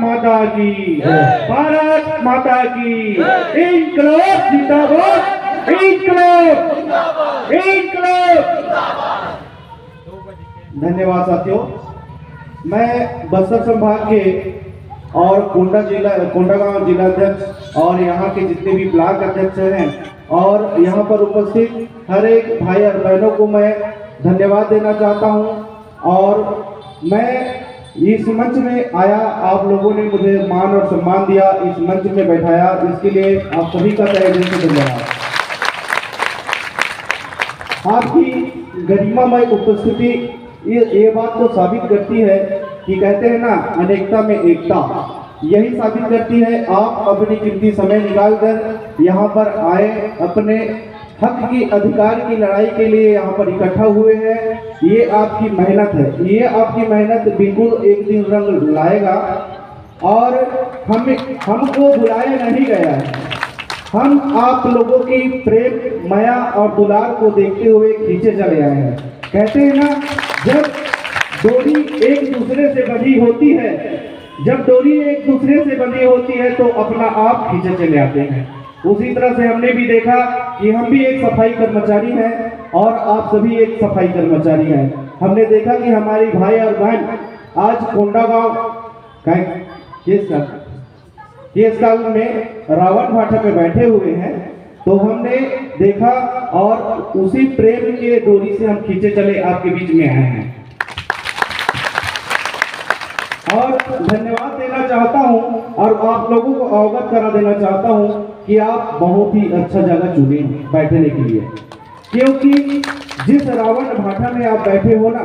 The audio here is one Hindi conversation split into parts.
माता की, भारत माता की, इंकलाब जिंदाबाद, इंकलाब, इंकलाब। धन्यवाद साथियों। मैं बस्तर संभाग के और कोंडागांव जिलाध्यक्ष और यहाँ के जितने भी ब्लॉक अध्यक्ष हैं और यहाँ पर उपस्थित हर एक भाई और बहनों को मैं धन्यवाद देना चाहता हूँ। और मैं इस मंच में आया, आप लोगों ने मुझे मान और सम्मान दिया, इस मंच में बैठाया, इसके लिए आप सभी का तहे दिल से धन्यवाद। आपकी गरिमामय उपस्थिति ये बात को साबित करती है कि कहते हैं ना, अनेकता में एकता, यही साबित करती है। आप अपनी कीमती समय निकालकर यहाँ पर आए, अपने हक की अधिकार की लड़ाई के लिए यहाँ पर इकट्ठा हुए हैं। ये आपकी मेहनत है, ये आपकी मेहनत बिल्कुल एक दिन रंग लाएगा। और हमको बुलाया नहीं गया है, हम आप लोगों की प्रेम माया और दुलार को देखते हुए खींचे चले आए हैं। कहते हैं ना, जब डोरी एक दूसरे से बंधी होती है, जब डोरी एक दूसरे से बंधी होती है तो अपना आप खींचे चले आते हैं। उसी तरह से हमने भी देखा कि हम भी एक सफाई कर्मचारी हैं और आप सभी एक सफाई कर्मचारी हैं। हमने देखा कि हमारी भाई और बहन आज कोंडागांव केस काल में रावण भाटा पे बैठे हुए हैं, तो हमने देखा और उसी प्रेम के डोरी से हम खींचे चले आपके बीच में आए हैं। और धन्यवाद देना चाहता हूं और आप लोगों को अवगत करा देना चाहता हूं कि आप बहुत ही अच्छा जगह चुने बैठने के लिए, क्योंकि जिस रावण भाटा में आप बैठे हो ना,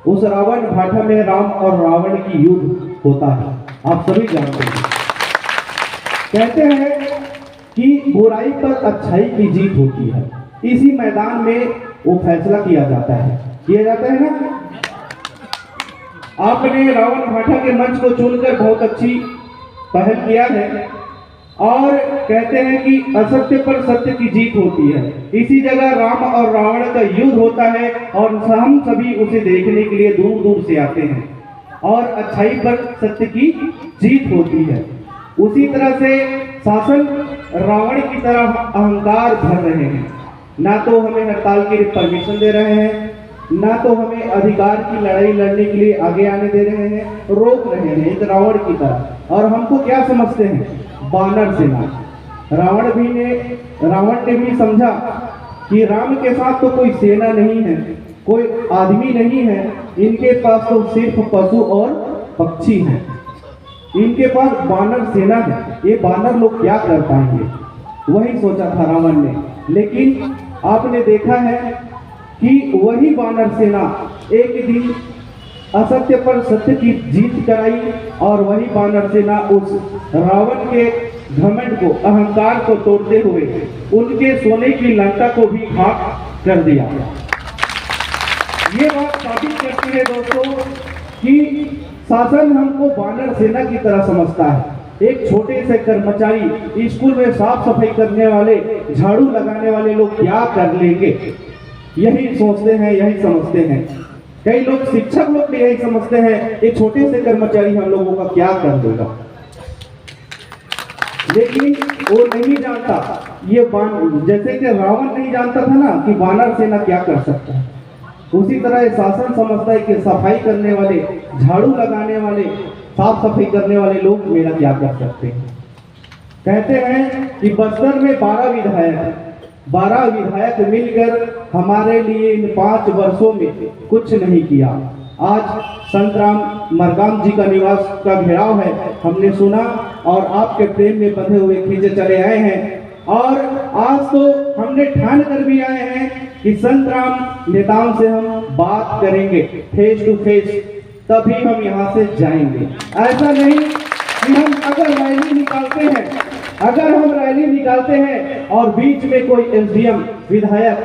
उस रावण भाटा में राम और रावण की युद्ध होता है, आप सभी जानते हैं। कहते हैं कि बुराई पर अच्छाई की जीत होती है, इसी मैदान में वो फैसला किया जाता है ना। आपने रावण भाटा के मंच को चुनकर बहुत अच्छी पहल किया है और कहते हैं कि असत्य पर सत्य की जीत होती है। इसी जगह राम और रावण का युद्ध होता है और हम सभी उसे देखने के लिए दूर दूर से आते हैं और अच्छाई पर सत्य की जीत होती है। उसी तरह से शासन रावण की तरह अहंकार भर रहे हैं, ना तो हमें हड़ताल के लिए परमिशन दे रहे हैं, ना तो हमें अधिकार की लड़ाई लड़ने के लिए आगे आने दे रहे हैं, रोक रहे हैं एक रावण की तरह। और हमको क्या समझते हैं? बानर सेना। रावण ने भी समझा कि राम के साथ तो कोई सेना नहीं है, कोई आदमी नहीं है, इनके पास तो सिर्फ पशु और पक्षी हैं, इनके पास बानर सेना है, ये बानर लोग क्या कर पाएंगे? वही सोचा था रावण ने। लेकिन आपने देखा है कि वही बानर सेना एक दिन असत्य पर सत्य की जीत कराई और वही बानर सेना उस रावण के घमंड को, अहंकार को तोड़ते हुए उनके सोने की लंका को भी खाक कर दिया। ये बात साबित करती है दोस्तों कि शासन हमको बानर सेना की तरह समझता है। एक छोटे से कर्मचारी, स्कूल में साफ सफाई करने वाले, झाड़ू लगाने वाले लोग क्या कर लेंगे, यही सोचते हैं, यही समझते हैं। कई लोग, शिक्षक लोग भी यही समझते हैं, एक छोटे से कर्मचारी हम लोगों का क्या कर देगा। लेकिन वो नहीं जानता, ये जैसे कि रावण नहीं जानता था ना कि बानर सेना क्या कर सकता है, उसी तरह शासन समझता है कि सफाई करने वाले, झाड़ू लगाने वाले, साफ सफाई करने वाले लोग मेरा क्या कर सकते हैं। कहते हैं कि बस्तर में 12 विधायक मिलकर हमारे लिए इन 5 वर्षों में कुछ नहीं किया। आज संत राम मरकाम जी का निवास का घेराव है, हमने सुना और आपके प्रेम में बंधे हुए खींचे चले आए हैं। और आज तो हमने ठान कर भी आए हैं कि संत राम नेताओं से हम बात करेंगे फेस टू फेस, तभी हम यहाँ से जाएंगे। ऐसा नहीं कि हम अगर हम रैली निकालते हैं और बीच में कोई एसडीएम विधायक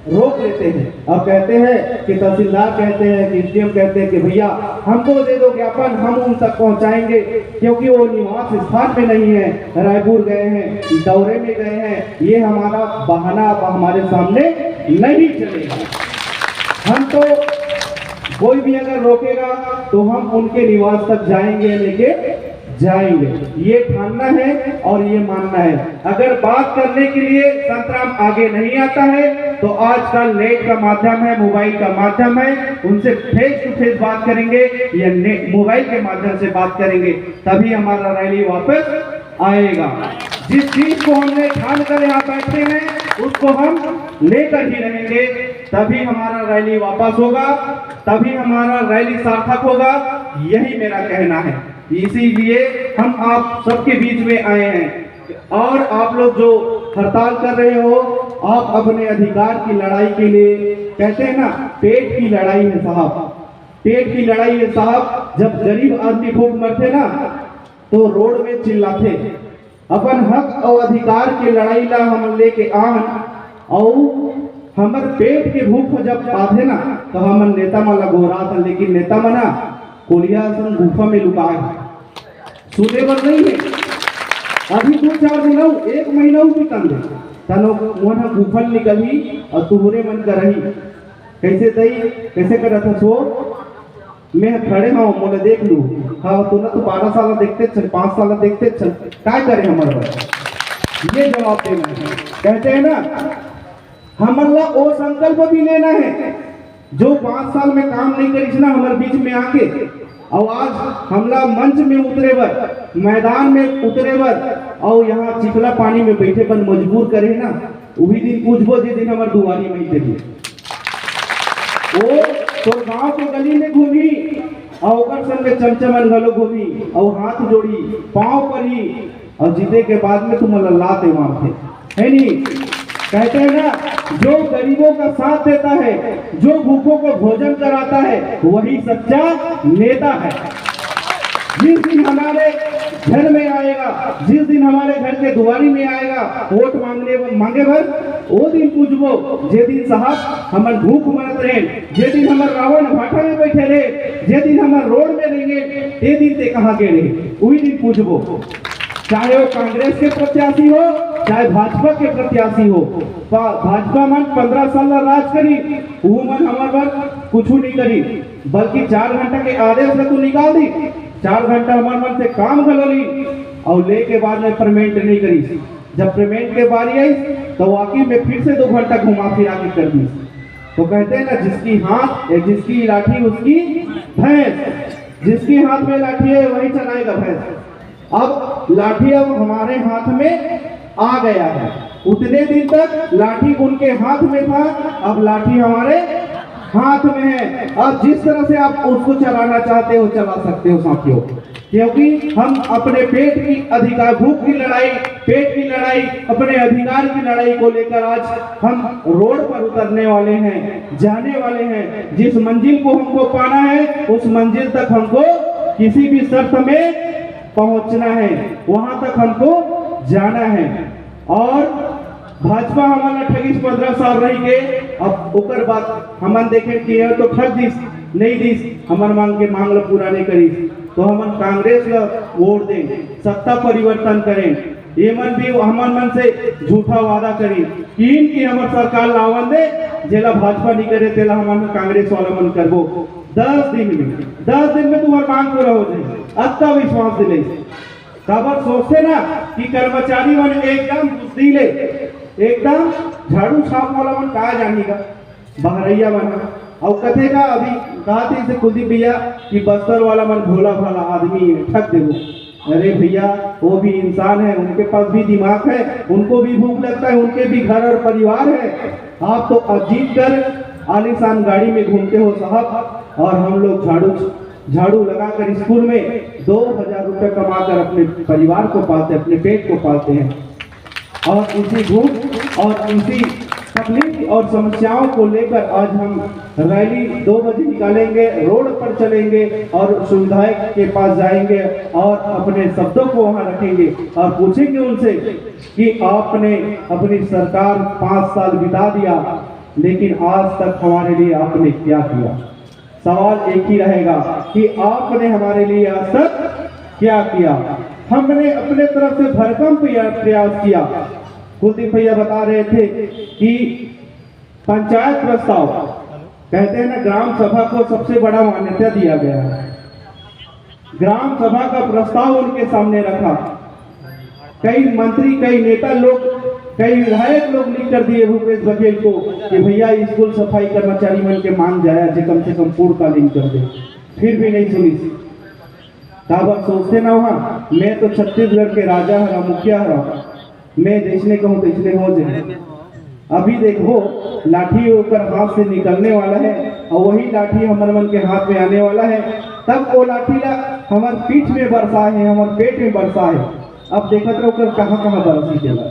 रोक लेते हैं और कहते हैं कि तहसीलदार कहते हैं कि एसडीएम कहते हैं कि भैया हमको दे दो ज्ञापन, हम उन तक पहुंचाएंगे, क्योंकि वो निवास स्थान पे नहीं है, रायपुर गए हैं, दौरे में गए हैं, ये हमारा बहाना अब हमारे सामने नहीं चलेगा। हम तो कोई भी अगर रोकेगा तो हम उनके निवास तक जाएंगे, लेके जाएंगे, ये ठानना है और ये मानना है। अगर बात करने के लिए संतराम आगे नहीं आता है तो आजकल नेट का माध्यम है, मोबाइल का माध्यम है, उनसे फेस टू फेस बात करेंगे या मोबाइल के माध्यम से बात करेंगे, तभी हमारा रैली वापस आएगा। जिस चीज को हमने ठान कर यहाँ बैठे हैं उसको हम लेकर ही रहेंगे, तभी हमारा रैली वापस होगा, तभी हमारा रैली सार्थक होगा, यही मेरा कहना है। इसीलिए हम आप सबके बीच में आए हैं। और आप लोग जो हड़ताल कर रहे हो, आप अपने अधिकार की लड़ाई के लिए, कहते हैं ना पेट की लड़ाई है साहब, पेट की लड़ाई है साहब। जब गरीब आदमी भूख मरते ना तो रोड में चिल्लाते, अपन हक और अधिकार के लड़ाई ला हम लेके आन, और हमर पेट के भूख जब बाधे ना तो हमन नेता मन गोरा था, लेकिन नेता मना कोलिया सन गुफा में लुका है, सुने बर नहीं है। अभी 2-4 दिन एक महीना भी तन दे तनो मोहना गुफा निकली और तुहरे मन करही कैसे दई कैसे करत था सो मैं खड़े हाँ मोले देख लू, हाँ तो ना तो 12 साल देखते चल, 5 साल देखते चल, क्या करे हमारे बात, ये जवाब देना है। कहते हैं ना हमारा वो संकल्प भी लेना है जो 5 साल में काम नहीं करी ना हमारे बीच में आके, और आज हमला मंच में उतरे बर, मैदान में उतरे बर और यहाँ चिखला पानी में बैठे पर मजबूर करे ना, वही दिन पूछबो जिस दिन हमारे दुआरी में थे वो तो गांव के गली में घूमी और संग में चमचमन घलो घूमी और हाथ जोड़ी पांव पर ही, और जीते के बाद में तुम लाते मारते है नहीं। कहते हैं ना जो गरीबों का साथ देता है, जो भूखों को भोजन कराता है, वही सच्चा नेता है। जिस दिन हमारे घर में आएगा, जिस दिन हमारे घर के दुआरी में आएगा वोट मांगे भर, वो दिन पूछबो जे दिन साहब हमार भूख मरत रहे, जे दिन हमार रावण भाटा में बैठे रहे, जे दिन हमार रोड में रहेंगे, ते दिन ते कहाँ के रहे, वही दिन पूछबो। चाहे वो कांग्रेस के प्रत्याशी हो, चाहे भाजपा के प्रत्याशी हो, भाजपा मन 15 साल राज करी, वो मन हमारे बात कुछ नहीं करी, बल्कि 4 घंटा के आदेश में तू निकाल दी, 4 घंटा हमारे मन से काम गलोली और लेके बाद में पेमेंट नहीं करी। जब पेमेंट के बारी आई तो वाकई में फिर से 2 घंटा घुमा फिरा के कर दी। तो कहते हैं ना जिसकी हाथ जिसकी लाठी उसकी भैंस, जिसकी हाथ में लाठी है वही चलाएगा भैंस। अब लाठी अब हमारे हाथ में आ गया है, उतने दिन तक लाठी उनके हाथ में था, अब लाठी हमारे हाथ में है। अब जिस तरह से आप उसको चलाना चाहते हो चला सकते हो साथियों, क्योंकि हम अपने पेट की अधिकार, भूख की लड़ाई, पेट की लड़ाई, अपने अधिकार की लड़ाई को लेकर आज हम रोड पर उतरने वाले हैं, जाने वाले हैं। जिस मंजिल को हमको पाना है उस मंजिल तक हमको किसी भी शर्त में पहुंचना है, वहां तक हमको जाना है। और भाजपा हमारा ठगीस 15 साल रही के, अब ओकर बात हमन देखे कि तो ठग दिस नहीं दिस, हमन मांग के मांग पूरा नहीं करी, तो हमन कांग्रेस ला वोट दें, सत्ता परिवर्तन करें। ये मन भी हमन मन से झूठा वादा करी कि हमार सरकार लावन दे, जेला भाजपा नहीं करे तेला हमन कांग्रेस वाला मन करबो। 10 दिन में तुम्हार मांग पूरा हो जाए, अत्ता विश्वास दिले। खबर सोचते ना कि कर्मचारी मन एकदम बुद्धिले, एकदम झाड़ू छाप वाला मन कहा जानेगा, बहरैया बना और कथे का अभी कहा थे से कुलदीप भैया कि बस्तर वाला मन भोला भाला आदमी है, ठग देवो। अरे भैया वो भी इंसान है, उनके पास भी दिमाग है, उनको भी भूख लगता है, उनके भी घर और परिवार है। आप तो अजीब कर आलीशान गाड़ी में घूमते हो साहब, और हम लोग झाड़ू लगाकर स्कूल में 2000 रुपये कमाकर अपने परिवार को पालते, अपने पेट को पालते हैं। और इसी भूख और इसी तकलीफ और समस्याओं को लेकर आज हम रैली 2 बजे निकालेंगे, रोड पर चलेंगे और सुविधायक के पास जाएंगे और अपने शब्दों को वहां रखेंगे और पूछेंगे उनसे कि आपने अपनी सरकार 5 साल बिता दिया, लेकिन आज तक हमारे लिए आपने क्या किया। सवाल एक ही रहेगा कि आपने हमारे लिए आज तक क्या किया। हमने अपने तरफ से भरकम प्रयास किया। कुलदीप भैया बता रहे थे कि पंचायत प्रस्ताव, कहते हैं ना ग्राम सभा को सबसे बड़ा मान्यता दिया गया है। ग्राम सभा का प्रस्ताव उनके सामने रखा। कई मंत्री, कई नेता लोग, कई विधायक लोग लिख कर दिए भूपेश बघेल को कि भैया स्कूल सफाई कर्मचारी मन के मांग जाया जे कम से कम पूर्णकालीन कर दे, फिर भी नहीं सुनी। काबर सोचते ना वहाँ मैं तो छत्तीसगढ़ के राजा हरा, मुखिया हरा, मैं जैसने कहूँ तैसने हो जाए। अभी देखो लाठी ऊपर हाथ से निकलने वाला है और वही लाठी हमारे मन के हाथ में आने वाला है, तब वो लाठी ला हमारे पीठ में बरसा है, हमारे पेट में बरसा है। अब देखत रहो कर कहाँ कहाँ बरसी चला।